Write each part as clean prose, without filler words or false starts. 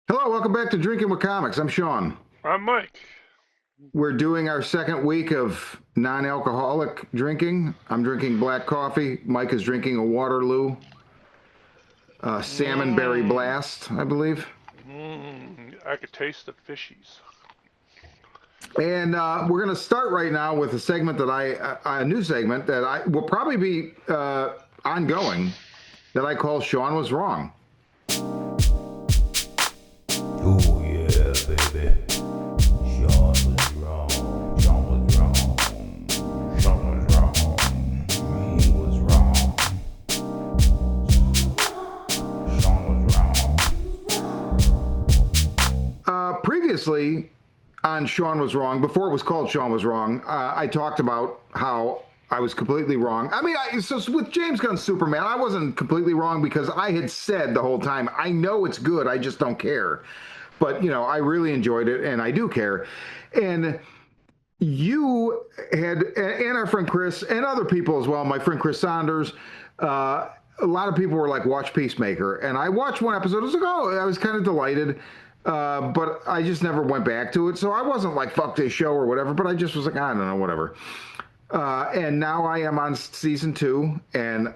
Hello, welcome back to Drinking with Comics. I'm Shawn. I'm Mike. We're doing our second week of non-alcoholic drinking. I'm drinking black coffee. Mike is drinking a Waterloo Salmon Berry Mmm. Blast, I believe. I could taste the fishies. And we're going to start right now with a segment that a new segment that I will probably be ongoing that I call Shawn Was Wrong. Oh yeah, baby. Sean was wrong. Sean was wrong. Sean was wrong. He was wrong. Sean was wrong. Previously on Shawn Was Wrong, before it was called Shawn Was Wrong, I talked about how I was completely wrong. I mean, so with James Gunn's Superman, I wasn't completely wrong because I had said the whole time, I know it's good, I just don't care. But, I really enjoyed it and I do care. And you had, and our friend Chris, and other people as well, my friend Chris Saunders, a lot of people were like, watch Peacemaker. And I watched one episode. I was like, oh, I was kind of delighted. But I just never went back to it. So I wasn't like, fuck this show or whatever. But I just was like, I don't know, whatever. And now I am on season 2. And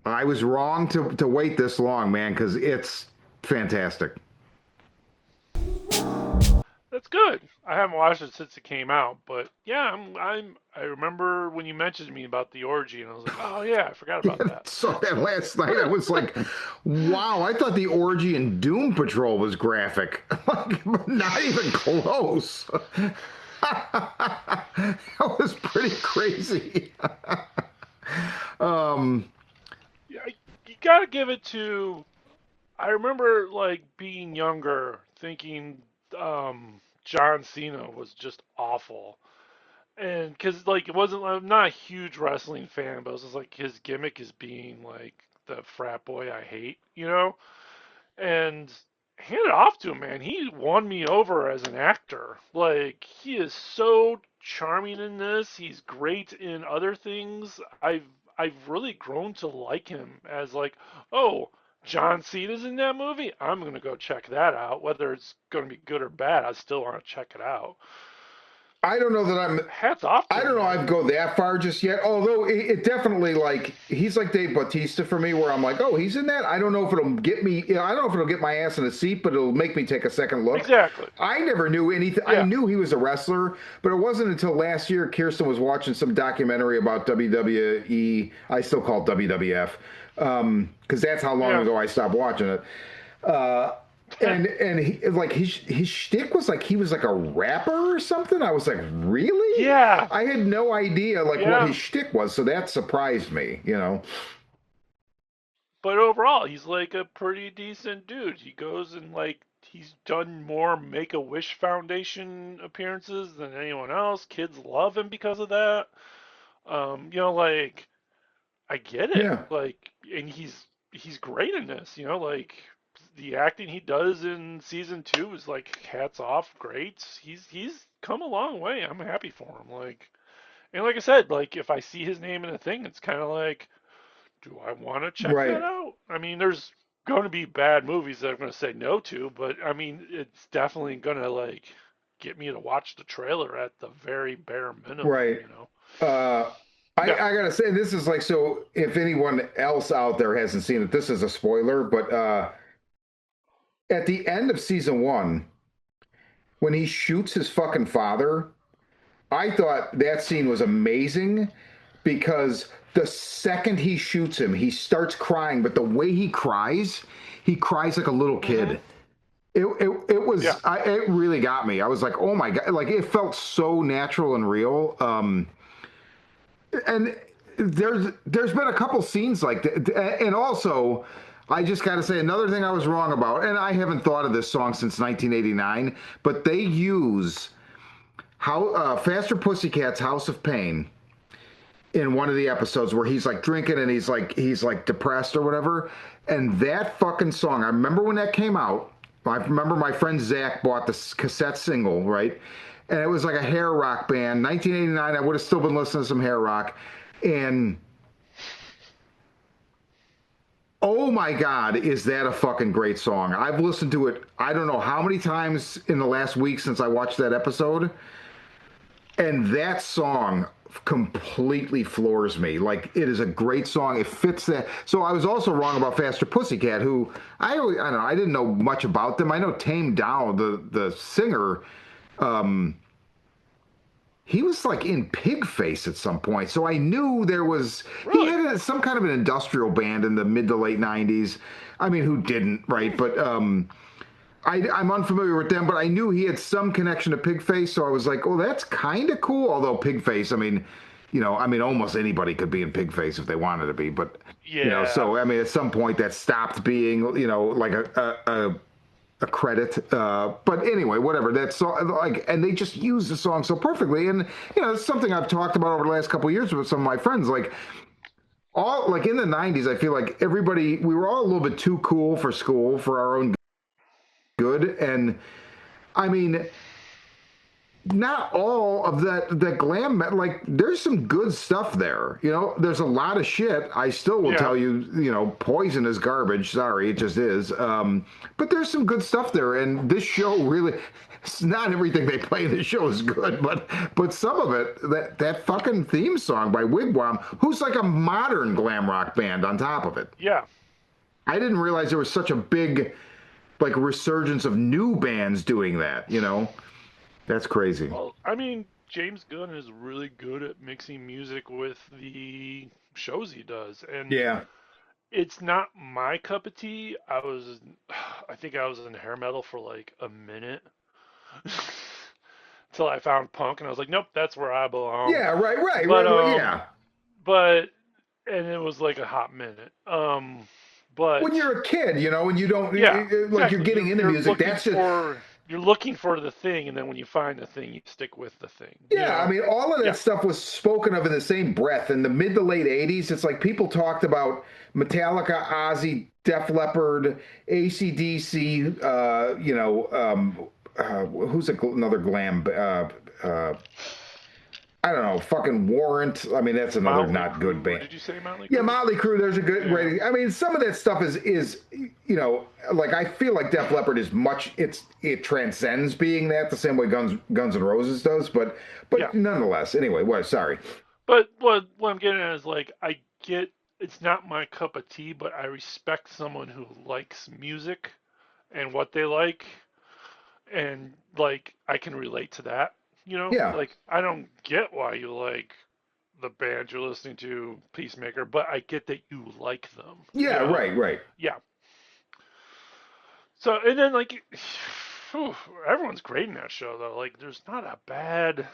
I was wrong to wait this long, man, because it's fantastic. That's good. I haven't watched it since it came out, but yeah, I remember when you mentioned to me about the orgy, and I was like, oh yeah, I forgot Yeah, about that. saw that last night. I was like, wow, I thought the orgy in Doom Patrol was graphic. Like, not even close. That was pretty crazy. um, Yeah, you gotta give it to. I remember like being younger, thinking John Cena was just awful. And because like it wasn't, I'm not a huge wrestling fan, but it was just like his gimmick is being like the frat boy I hate, and hand it off to him, man. He won me over as an actor. Like he is so charming in this. He's great in other things. I've really grown to like him as like, oh, John Cena's in that movie. I'm gonna go check that out. Whether it's gonna be good or bad, I still want to check it out. I don't know that Hats off I to him, don't know man. I'd go that far just yet. Although it definitely like he's like Dave Bautista for me, where I'm like, oh, he's in that. I don't know if it'll get me. I don't know if it'll get my ass in a seat, but it'll make me take a second look. Exactly. I never knew anything. I Yeah. knew he was a wrestler, but it wasn't until last year Kirsten was watching some documentary about WWE. I still call it WWF because that's how long Yeah. ago I stopped watching it. Uh, and he, like his shtick was like he was like a rapper or something. I was like, really? Yeah. I had no idea like what Yeah. his shtick was, so that surprised me. But overall, he's like a pretty decent dude. He goes and like he's done more Make a Wish Foundation appearances than anyone else. Kids love him because of that. Like I get it. Yeah, Like, and he's great in this. Like the acting he does in season 2 is like hats off, great. He's come a long way. I'm happy for him. Like, and like I said, like if I see his name in a thing, it's kind of like, do I want to check that right. out? I mean, there's going to be bad movies that I'm going to say no to, but I mean, it's definitely going to like get me to watch the trailer at the very bare Right. minimum. Uh, I, Yeah. I gotta say, this is like, so if anyone else out there hasn't seen it, this is a spoiler, but at the end of season 1, when he shoots his fucking father, I thought that scene was amazing because the second he shoots him, he starts crying, but the way he cries like a little Hmm. kid. It Yeah. was it really got me. I was like, oh my god, like it felt so natural and real. And there's been a couple scenes like that, and also I just got to say another thing I was wrong about, and I haven't thought of this song since 1989, but they use how Faster Pussycat's House of Pain in one of the episodes where he's like drinking and he's like depressed or whatever. And that fucking song, I remember when that came out. I remember my friend Zach bought the cassette single, right? And it was like a hair rock band. 1989, I would have still been listening to some hair rock. And oh Oh my God, is that a fucking great song? I've listened to it, I don't know how many times in the last week since I watched that episode. And that song completely floors me. Like, it is a great song. It fits that. So I was also wrong about Faster Pussycat, who I don't know, I didn't know much about them. I know Tame Down, the singer, he was like in Pigface at some point. So I knew there was, he Really? had some kind of an industrial band in the mid to late 90s. I mean, who didn't, right? But I'm unfamiliar with them, but I knew he had some connection to Pigface. So I was like, oh, that's kind of cool. Although Pigface, I mean, almost anybody could be in Pigface if they wanted to be. But, Yeah. so, I mean, at some point that stopped being, like a credit. But anyway, whatever. That's so, like, and they just use the song so perfectly. And it's something I've talked about over the last couple of years with some of my friends. Like all like in the '90s, I feel like we were all a little bit too cool for school for our own good. And I mean, not all of that glam like there's some good stuff there. There's a lot of shit. I still will Yeah. tell you, Poison is garbage. Sorry, it just is. But there's some good stuff there, and this show really, it's not everything they play in the show is good, but some of it, that fucking theme song by Wigwam, who's like a modern glam rock band on top of it. Yeah. I didn't realize there was such a big like resurgence of new bands doing that. That's crazy. Well, I mean, James Gunn is really good at mixing music with the shows he does, and Yeah. it's not my cup of tea. I think I was in hair metal for like a minute until I found punk, and I was like, nope, that's where I belong. Yeah, right, But yeah. but and it was like a hot minute. But When you're a kid, and you don't yeah, like you're exactly. getting into music. That's just You're looking for the thing, and then when you find the thing, you stick with the thing. yeah. I mean, all of that Yeah. stuff was spoken of in the same breath in the mid to late '80s. It's like people talked about Metallica, Ozzy, Def Leppard, AC/DC. Who's another glam? I don't know, fucking Warrant. I mean, that's another Motley not good Crue. band. Did you say Motley Crue? Yeah, Motley Crue. There's a good rating. I mean, some of that stuff is like I feel like Def Leppard is much. It transcends being that the same way Guns N' Roses does. But Yeah. nonetheless. Anyway, sorry. But what I'm getting at is like I get it's not my cup of tea, but I respect someone who likes music and what they like, and like I can relate to that. Yeah. Like I don't get why you like the band you're listening to, Peacemaker, but I get that you like them. Yeah. Right. Yeah. So and then like, everyone's great in that show though. Like there's not a bad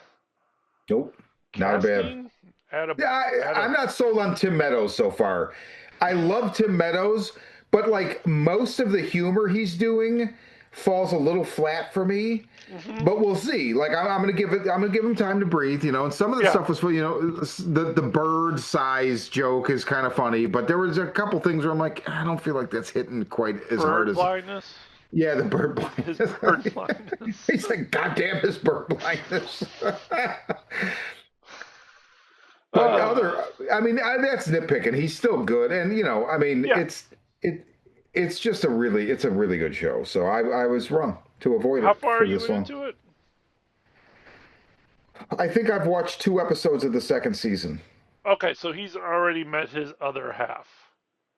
Nope. Not bad. casting. I'm not sold on Tim Meadows so far. I love Tim Meadows, but like most of the humor he's doing falls a little flat for me. Mm-hmm. But we'll see. Like I'm gonna give him time to breathe. And some of the stuff was, the bird size joke is kind of funny, but there was a couple things where I'm like, I don't feel like that's hitting quite as hard as blindness. Yeah, the bird blindness. His bird blindness. He's like, goddamn, his bird blindness. But that's nitpicking. He's still good, and it's just a really good show. So I was wrong to avoid it. How far for are you this one. into it? I think I've watched 2 episodes of the second season. Okay, so he's already met his other half.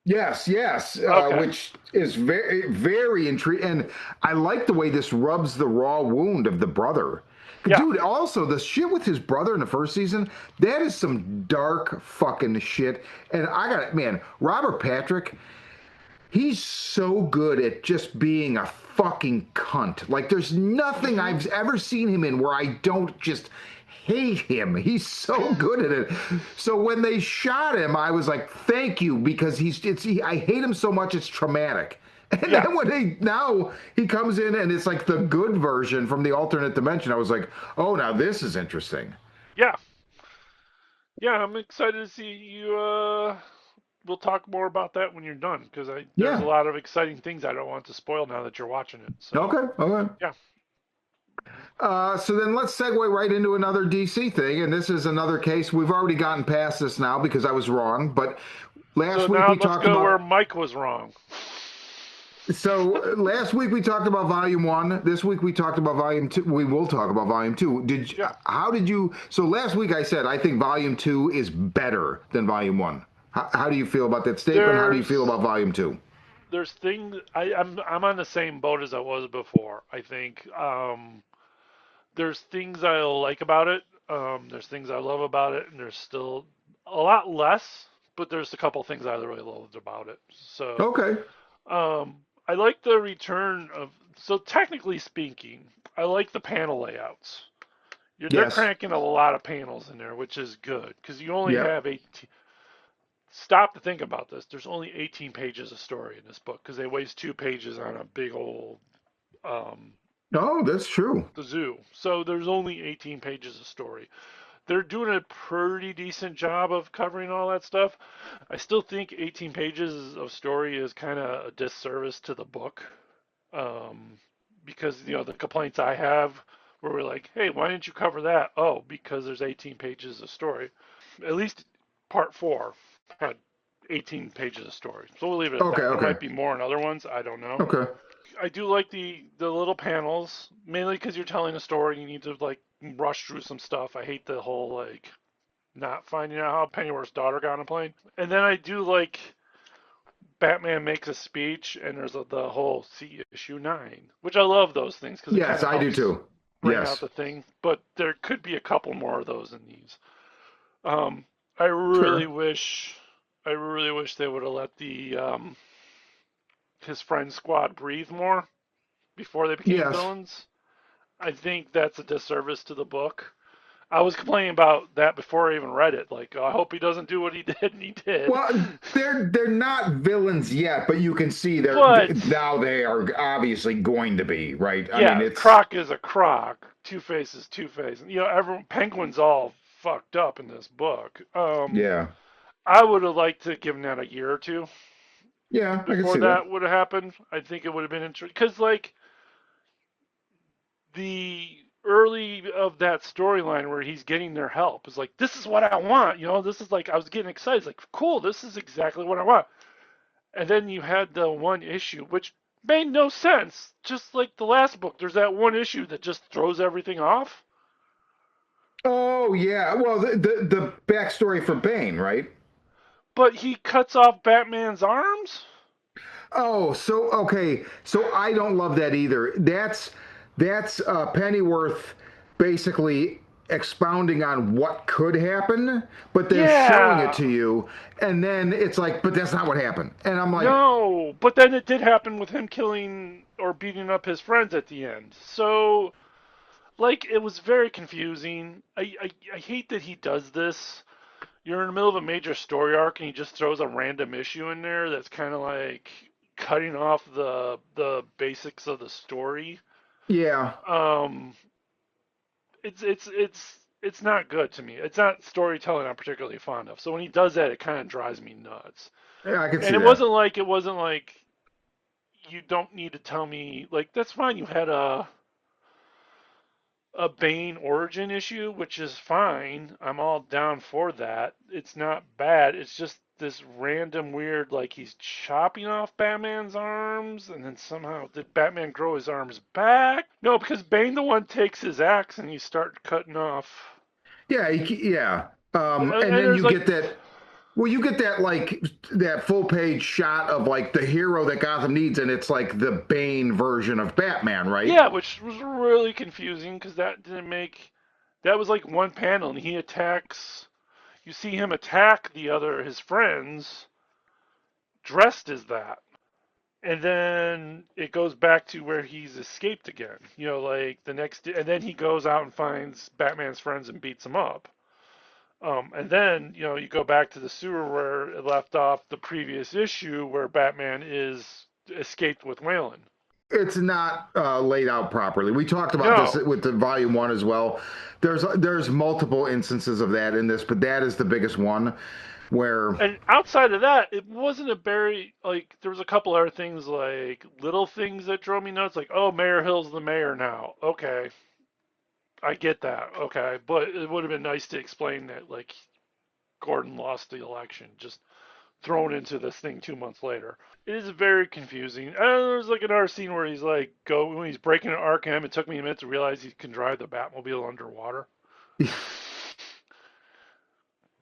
Yes, Okay. Which is very, very intriguing. And I like the way this rubs the raw wound of the brother. Yeah. Dude, also, the shit with his brother in the first season, that is some dark fucking shit. And Robert Patrick, he's so good at just being a fucking cunt. Like, there's nothing I've ever seen him in where I don't just hate him. He's so good at it. So when they shot him, I was like, thank you, because I hate him so much, it's traumatic. And then when he comes in and it's like the good version from the alternate dimension, I was like, oh, now this is interesting. Yeah. Yeah, I'm excited to see you. We'll talk more about that when you're done, because there's a lot of exciting things I don't want to spoil now that you're watching it. So. Okay. Yeah. So then let's segue right into another DC thing. And this is another case. We've already gotten past this now because I was wrong. But So Last week now we let's talked go where about. Mike was wrong. So last week we talked about volume one. This week we talked about volume two. We will talk about volume two. Yeah. How did you? So last week I said I think volume two is better than volume one. How do you feel about that statement? How do you feel There's about volume two? there's things I'm on the same boat as I was before. I think there's things I like about it. There's things I love about it, and there's still a lot less, but there's a couple things I really loved about it. So Okay. I like the return of. So technically speaking, I like the panel layouts. They're Yes. cranking a lot of panels in there, which is good because you only Yep. have 18. Stop to think about this. There's only 18 pages of story in this book because they waste 2 pages on a big old um, Oh, that's true. the zoo. So there's only 18 pages of story. They're doing a pretty decent job of covering all that stuff. I still think 18 pages of story is kind of a disservice to the book, um, because the complaints I have where we're like, hey, why didn't you cover that? Oh, because there's 18 pages of story. At least part four had 18 pages of story. So we'll leave it at Okay. that. There Okay. might be more in other ones. I don't know. Okay. I do like the little panels, mainly because you're telling a story. You need to like rush through some stuff. I hate the whole like not finding out how Pennyworth's daughter got on a plane. And then I do like Batman makes a speech, and there's the whole see issue 9, which I love those things because it kind Yes, of I do helps too. bring out Yes. the thing. But there could be a couple more of those in these. Um, I really Sure. wish, I really wish they would have let the his friend squad breathe more before they became Yes. villains. I think that's a disservice to the book. I was complaining about that before I even read it. Like, oh, I hope he doesn't do what he did, and he did. Well, they're not villains yet, but you can see But now they are obviously going to be, right? I mean, yeah, it's Croc is a Croc. Two Face is Two Face. Everyone Penguin's all fucked up in this book. yeah. I would have liked to give him that a year or two Yeah, I can before see that. that would have happened. I think it would have been interesting because like the early of that storyline where he's getting their help is like, this is what I want. This is like I was getting excited. It's like, cool, this is exactly what I want. And then you had the one issue which made no sense. Just like the last book, there's that one issue that just throws everything off. Oh yeah. Well, the backstory for Bane, right? But he cuts off Batman's arms. Oh, so okay. So I don't love that either. That's Pennyworth basically expounding on what could happen, but they're showing it Yeah. to you, and then it's like, but that's not what happened. And I'm like, No, but then it did happen with him killing or beating up his friends at the end. So, like, it was very confusing. I hate that he does this. You're in the middle of a major story arc and he just throws a random issue in there that's kind of like cutting off the basics of the story. yeah, Um, it's not good to me. It's not storytelling I'm particularly fond of. So when he does that, it kind of drives me nuts. yeah, I can And see it that. wasn't like you don't need to tell me like that's fine. You had a Bane origin issue, which is fine. I'm all down for that. It's not bad. It's just this random weird like he's chopping off Batman's arms and then somehow did Batman grow his arms back? No, because Bane the one takes his axe and you start cutting off. Yeah, yeah. And And then there's you like get that. Well, you get that like that full page shot of like the hero that Gotham needs, and it's like the Bane version of Batman, right? yeah, which was really confusing because that didn't make that was like one panel and he attacks you see him attack his friends dressed as that. And then it goes back to where he's escaped again. Like the next, and then he goes out and finds Batman's friends and beats them up. And then you go back to the sewer where it left off the previous issue, where Batman is escaped with Wayland. It's not laid out properly. We talked about this No, with the volume one as well. There's multiple instances of that in this, but that is the biggest one where and outside of that, it wasn't a very like. There was a couple other things like little things that drove me nuts, like oh, Mayor Hill's the mayor now. Okay, I get that. Okay, but it would have been nice to explain that like Gordon lost the election. Just thrown into this thing 2 months later. It is very confusing. And there's like another scene where he's like, when he's breaking an Arkham, it took me a minute to realize he can drive the Batmobile underwater.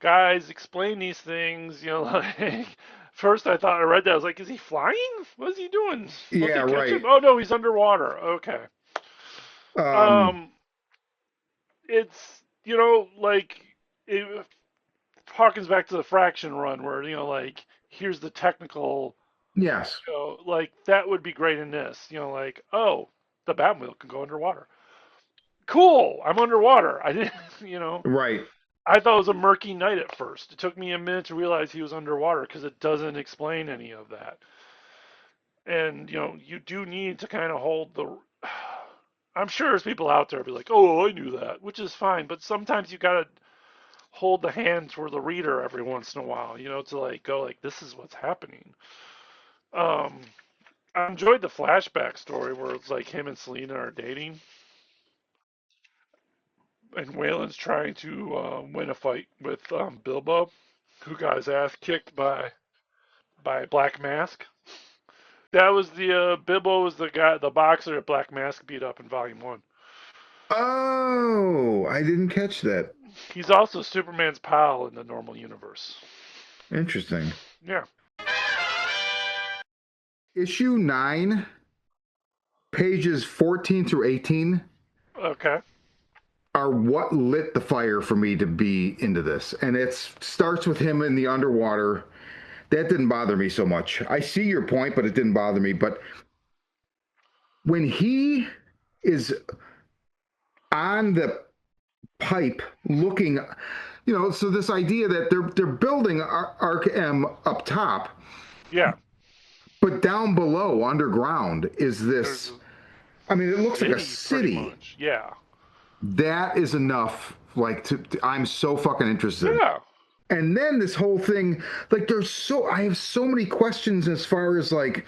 Guys, explain these things. Like first I thought I read that. I was like, is he flying? What is he doing? Won't Yeah, they catch right. him? Oh no, he's underwater. Okay. Um, Um, it's like it harkens back to the Fraction run where like here's the technical. yes, Like that would be great in this. Like oh, the Batmobile can go underwater. Cool. I'm underwater. I didn't. right. I thought it was a murky night at first. It took me a minute to realize he was underwater because it doesn't explain any of that. And you do need to kind of hold the. I'm sure there's people out there be like, "Oh, I knew that," which is fine. But sometimes you gotta hold the hand for the reader every once in a while, to like go like, "This is what's happening." Um, I enjoyed the flashback story where it's like him and Selena are dating, and Waylon's trying to win a fight with Bilbo, who got his ass kicked by Black Mask. That was the Bilbo was the guy, the boxer that Black Mask beat up in Volume One. Oh, I didn't catch that. He's also Superman's pal in the normal universe. Interesting. Yeah. Issue 9, pages 14 through 18 Okay. are what lit the fire for me to be into this. And it starts with him in the underwater. That didn't bother me so much. I see your point, but it didn't bother me. But when he is on the pipe looking, so this idea that they're building Arc M up top, Yeah. but down below underground is There's this. a I mean, it looks like a city, pretty city. much. Yeah. That is enough. Like, I'm so fucking interested. Yeah. And then this whole thing, like, I have so many questions as far as like,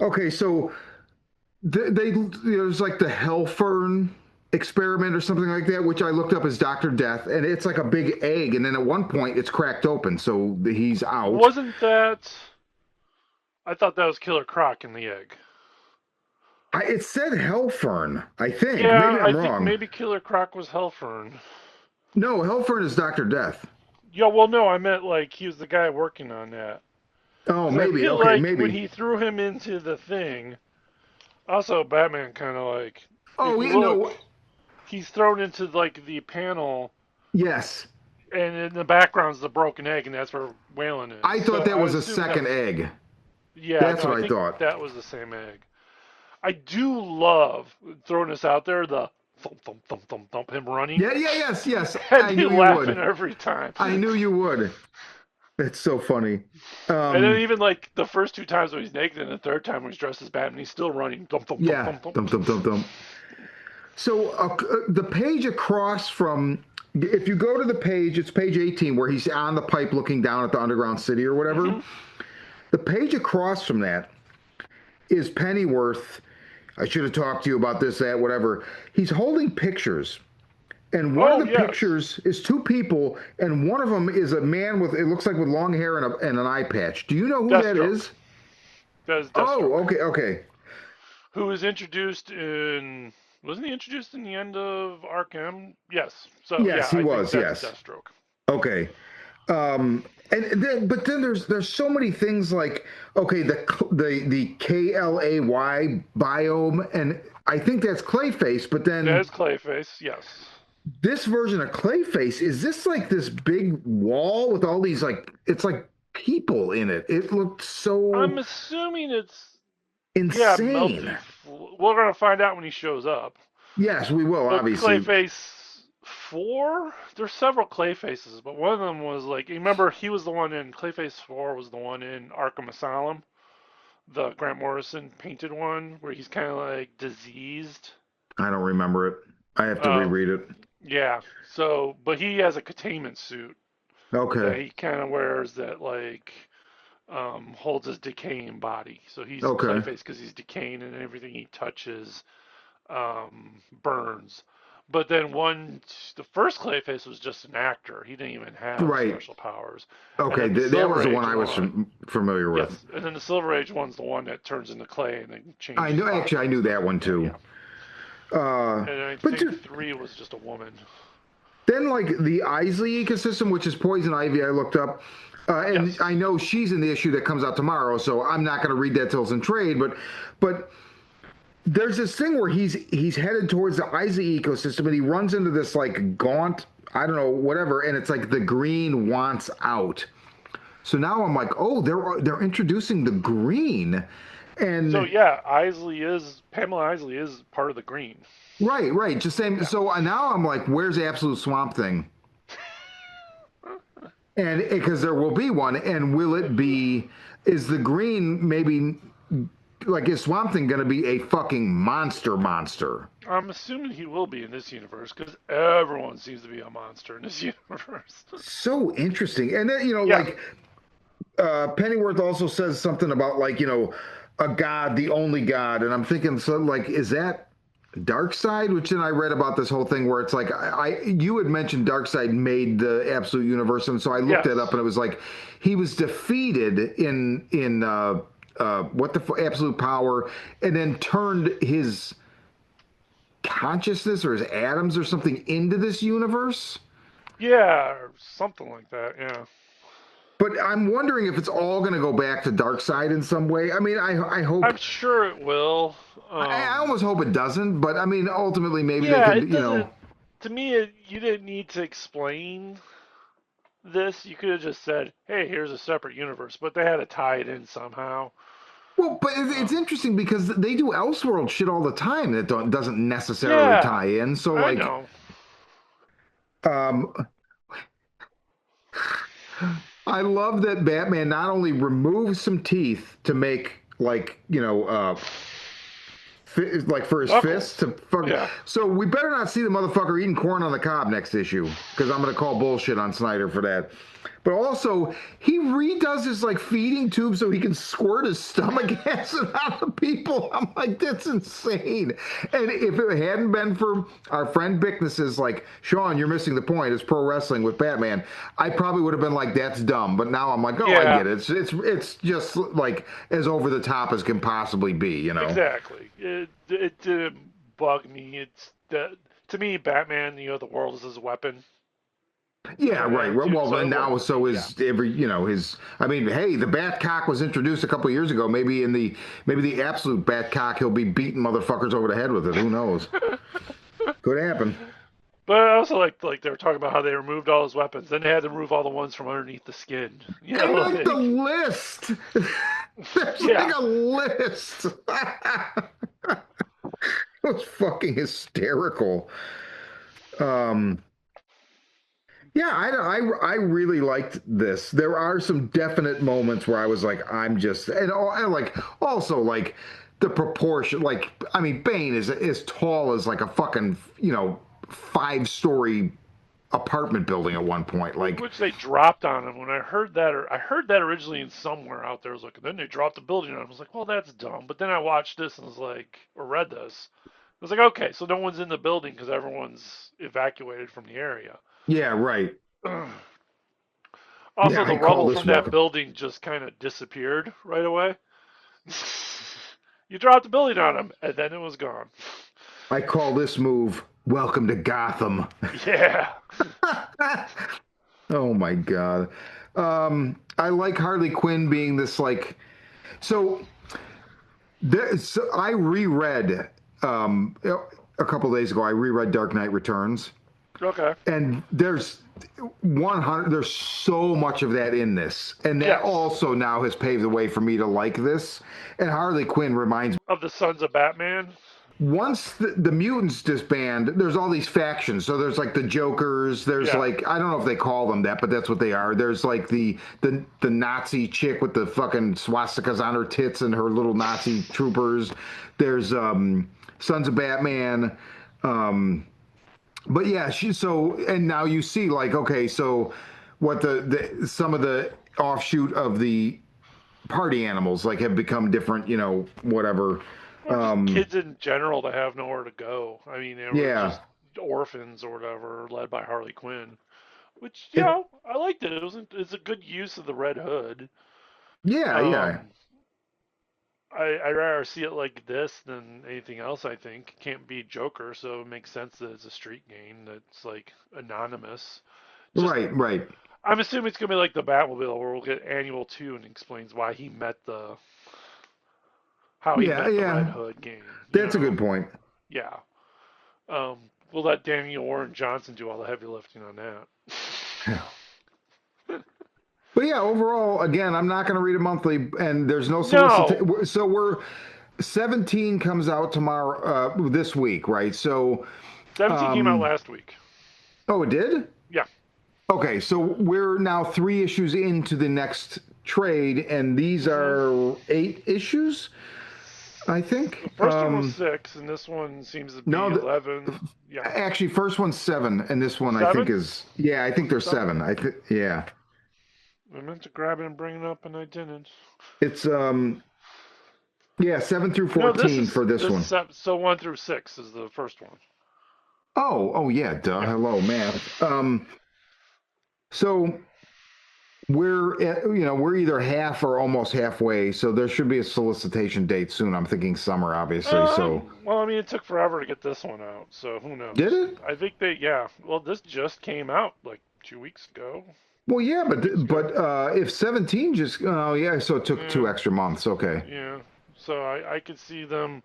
okay, so there's like the Hellfern experiment or something like that, which I looked up as Dr. Death, and it's like a big egg, and then at one point it's cracked open, so he's out. Wasn't that? I thought that was Killer Croc in the egg. It said Hellfern, I think. Maybe Yeah, I I'm think wrong. maybe Killer Croc was Hellfern. No, Hellfern is Dr. Death. Yeah, well, no, I meant like he was the guy working on that. Oh, Because I maybe. feel Okay, like when maybe. he threw him into the thing, also Batman kind of like, if Oh, you you look, know, he's thrown into like the panel, yes. and in the background's the broken egg, and that's where Waylon I is. thought So that I was a assume that second was, egg. yeah, That's no, I what I think thought. that was the same egg. I do love throwing this out there, the thump, thump, thump, thump, thump, him running, Yeah, yeah, yes, yes. and I me knew you laughing would. every time. I knew you would. It's so funny. And then Um, even like the first two times when he's naked, and the third time when he's dressed as Batman, he's still running. Thump, thump, thump, yeah. thump, thump. Dum dum dum dum. So the page across from, if you go to the page, it's page 18 where he's on the pipe looking down at the underground city or whatever. Mm-hmm. The page across from that is Pennyworth. I should have talked to you about this, that, whatever. He's holding pictures. And one of Oh the yes, pictures is two people, and one of them is a man with, it looks like with long hair and an eye patch. Do you know who that Deathstroke. is? That is Oh, Deathstroke. okay, okay. Who was introduced in? Wasn't he introduced in the end of Arkham? Yes. So Yes, yeah, he I think was. that's Yes. Deathstroke. Okay. But then there's so many things like, okay, the KLAY biome, and I think that's Clayface, but That then is Clayface. Yes. this version of Clayface, is this like this big wall with all these, like, it's like people in it. It looked I'm so assuming it's yeah, insane. Melty. We're gonna find out when he shows up. Yes, we will, But obviously. Clayface 4, there's several Clayfaces, but one of them was like, you remember he was the one in Clayface 4 was the one in Arkham Asylum, the Grant Morrison painted one where he's kind of like diseased. I don't remember it. I have to Um, reread it. yeah. So, but he has a containment suit Okay. that he kind of wears that like holds his decaying body. So he's Okay. Clayface because he's decaying and everything he touches burns. But then the first Clayface was just an actor. He didn't even have Right. special powers. And Okay, then the that was Silver the Age one I was familiar with. yes, and then the Silver Age one's the one that turns into clay and then I changes knew, body. actually, I knew that one too. Yeah. Uh, And I but think 3 was just a woman. then, like the Isley ecosystem, which is poison ivy, I looked up, and Yes. I know she's in the issue that comes out tomorrow, so I'm not going to read that till it's in trade. But there's this thing where he's headed towards the Isley ecosystem, and he runs into this like gaunt, I don't know, whatever, and it's like the green wants out. So now I'm like, oh, they're introducing the green, So and yeah, Pamela Isley is part of the Green. right, just same. Yeah. So now I'm like, where's the Absolute Swamp Thing? And because there will be one, and will it be? Is the green maybe like is Swamp Thing going to be a fucking monster? I'm assuming he will be in this universe because everyone seems to be a monster in this universe. So interesting. And then Yeah. like Pennyworth also says something about like a god, the only god, and I'm thinking so like is that Dark Side? Which then I read about this whole thing where it's like you had mentioned Dark Side made the Absolute Universe, and so I looked Yes. it up, and it was like he was defeated in what the Absolute Power, and then turned his consciousness or his atoms or something into this universe. Yeah, or something like that. Yeah. But I'm wondering if it's all going to go back to Dark Side in some way. I mean, I hope. I'm sure it will. I almost hope it doesn't, but I mean, ultimately, maybe they Yeah, could, it doesn't. To me, you didn't need to explain this. You could have just said, "Hey, here's a separate universe," but they had to tie it in somehow. Well, but it's interesting because they do Elseworld shit all the time that doesn't necessarily Yeah, tie in. So, I like, know. um, I love that Batman not only removes some teeth to make, like, like for his Knuckles. fist to fuck. Yeah. So we better not see the motherfucker eating corn on the cob next issue because I'm gonna call bullshit on Snyder for that. But also, he redoes his like feeding tube so he can squirt his stomach acid out of people. I'm like, that's insane. And if it hadn't been for our friend Bickness's like, Shawn, you're missing the point. It's pro wrestling with Batman. I probably would have been like, that's dumb. But now I'm like, oh, I Yeah. get it. It's just like as over the top as can possibly be. Exactly. It didn't bug me. It's that to me, Batman. The world is his weapon. Yeah, right. Well, So and now so is every his. I mean, hey, the Batcock was introduced a couple years ago. Maybe the absolute Batcock, he'll be beating motherfuckers over the head with it. Who knows? Could happen. But I also like they were talking about how they removed all his weapons. Then they had to remove all the ones from underneath the skin. And like the list, there's Yeah. like a list. It was fucking hysterical. Yeah, I really liked this. There are some definite moments where I was like, I'm just, and like also like the proportion, like I mean, Bane is as tall as like a fucking 5-story apartment building at one point. Like, Which they dropped on him when I heard that, or I heard that originally in somewhere out there. I was like, then they dropped the building on him. I was like, well, that's dumb. But then I watched this and was like, or read this. I was like, okay, so no one's in the building because everyone's evacuated from the area. yeah, right. Also, Yeah, the I call rubble this from that welcome. building just kind of disappeared right away. You dropped the building on him, and then it was gone. I call this move "Welcome to Gotham." Yeah. Oh my god. I like Harley Quinn being this like so I reread a couple days ago I reread Dark Knight Returns, Okay. and there's so much of that in this, and that Yes. also now has paved the way for me to like this. And Harley Quinn reminds me, Of the Sons of Batman. once the mutants disband, there's all these factions. So there's like the Jokers. There's Yeah. like I don't know if they call them that, but that's what they are. There's like the Nazi chick with the fucking swastikas on her tits and her little Nazi troopers. There's Sons of Batman. But yeah, and now you see like okay, so what the some of the offshoot of the party animals like have become different. Whatever. Or just kids in general that have nowhere to go. I mean, they were Yeah. just orphans or whatever, led by Harley Quinn. Which, It, I liked it. It's a good use of the Red Hood. yeah, yeah. Um, I rather see it like this than anything else. I think can't be Joker, so it makes sense that it's a street game that's like anonymous. Just Right, right. I'm assuming it's gonna be like the Batmobile, where we'll get Annual 2 and explains why how he Yeah, met the Red yeah. Hood game. That's a good point. Yeah. We'll let Daniel Warren Johnson do all the heavy lifting on that. But yeah, overall, again, I'm not going to read it monthly, and there's no No, solicitation. So we're 17 comes out tomorrow, this week, right? So, 17 came out um, last week. oh, it did? Yeah. Okay, so we're now 3 issues into the next trade, and these hmm are 8 issues, I The think. first one was 6, and this one seems to be No, 11. Yeah. actually, first one's 7, and this one I think 7? is, yeah, I think Was it there's 7? 7. Yeah, I meant to grab it and bring it up, and I didn't. it's yeah, 7 through No, 14 for this this one. is so 1 through 6 is the first one. Oh, yeah, duh. Yeah. Hello, math. So we're either half or almost halfway. So there should be a solicitation date soon. I'm thinking summer, obviously. So Well, I mean, it took forever to get this one out, so who did knows? it? I think yeah. Well, this just came out like 2 weeks ago, Well, yeah, 3 weeks ago. but if 17 just oh yeah, so it took Yeah, 2 extra months. Okay. yeah. So I could see them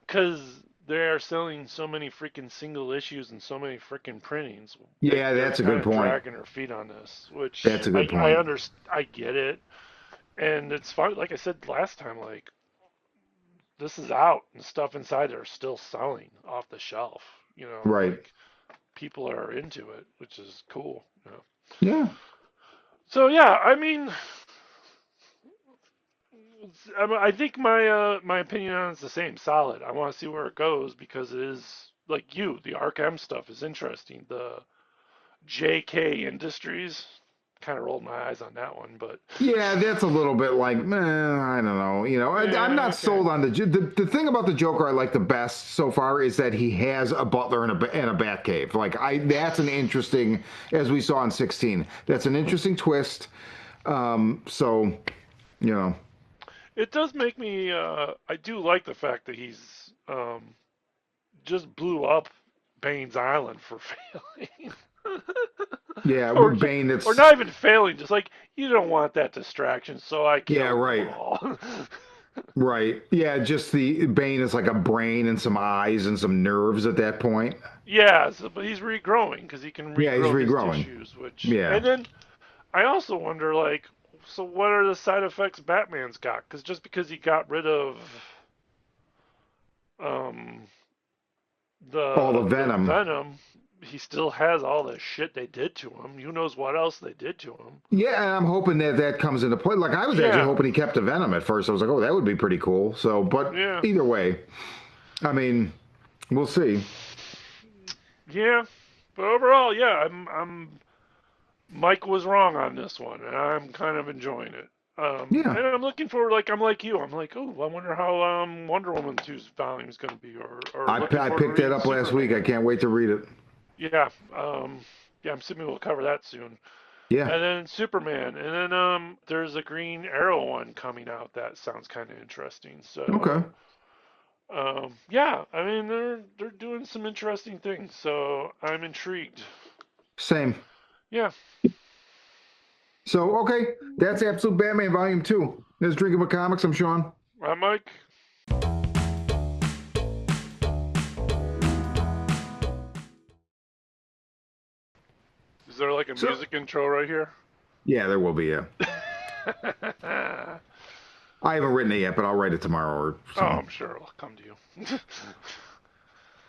because they are selling so many freaking single issues and so many freaking printings. Yeah, They're that's a kind good of point. dragging their feet on this, which That's a good point. I get it, and it's fine. Like I said last time, like this is out and stuff inside are still selling off the shelf. Right. Like people are into it, which is cool. Yeah. So yeah, I mean, I think my opinion on it's the same, solid. I want to see where it goes because it is like the Arkham stuff is interesting. The JK Industries kind of rolled my eyes on that one, but Yeah, that's a little bit like, I don't know. I'm yeah, not okay, sold on the thing about the Joker I like the best so far is that he has a butler and a Batcave. That's an interesting, as we saw in 16. That's an interesting twist. So, you know, it does make me. I do like the fact that he's just blew up Bane's Island for failing. yeah, or with Bane, or it's not even failing, just like you don't want that distraction, so I yeah, killed them right, all. right, yeah. Just the Bane is like a brain and some eyes and some nerves at that point. Yeah, but he's regrowing because he can Yeah, he's regrow his regrowing. tissues. Yeah, And then I also wonder, like, so what are the side effects Batman's got? Because just because he got rid of um all the the Venom. Venom, he still has all the shit they did to him. Who knows what else they did to him? Yeah, and I'm hoping that that comes into play. Like I was actually Yeah, hoping he kept the Venom at first. I was like, oh, that would be pretty cool. So, but yeah, either way, I mean, we'll see. yeah. But overall, yeah, I'm Mike was wrong on this one, and I'm kind of enjoying it. Yeah, And I'm looking forward, like I'm like you. I'm like, oh, I wonder how Wonder Woman 2's volume is going to be, or looking I forward to picked that reading up last week. I Superman. can't wait to read it. Yeah, yeah, I'm assuming we'll cover that soon. Yeah. And then Superman, and then there's a Green Arrow one coming out that sounds kind of interesting. Okay. So yeah, I mean they're doing some interesting things, so I'm intrigued. Same. Yeah, So, okay, that's Absolute Batman Volume 2. This is Drinking with Comics. I'm Sean. right, Mike. Is there like a So, music intro right here? yeah, there will be. Yeah. I haven't written it yet, but I'll write it tomorrow or Oh, something. I'm sure it'll come to you.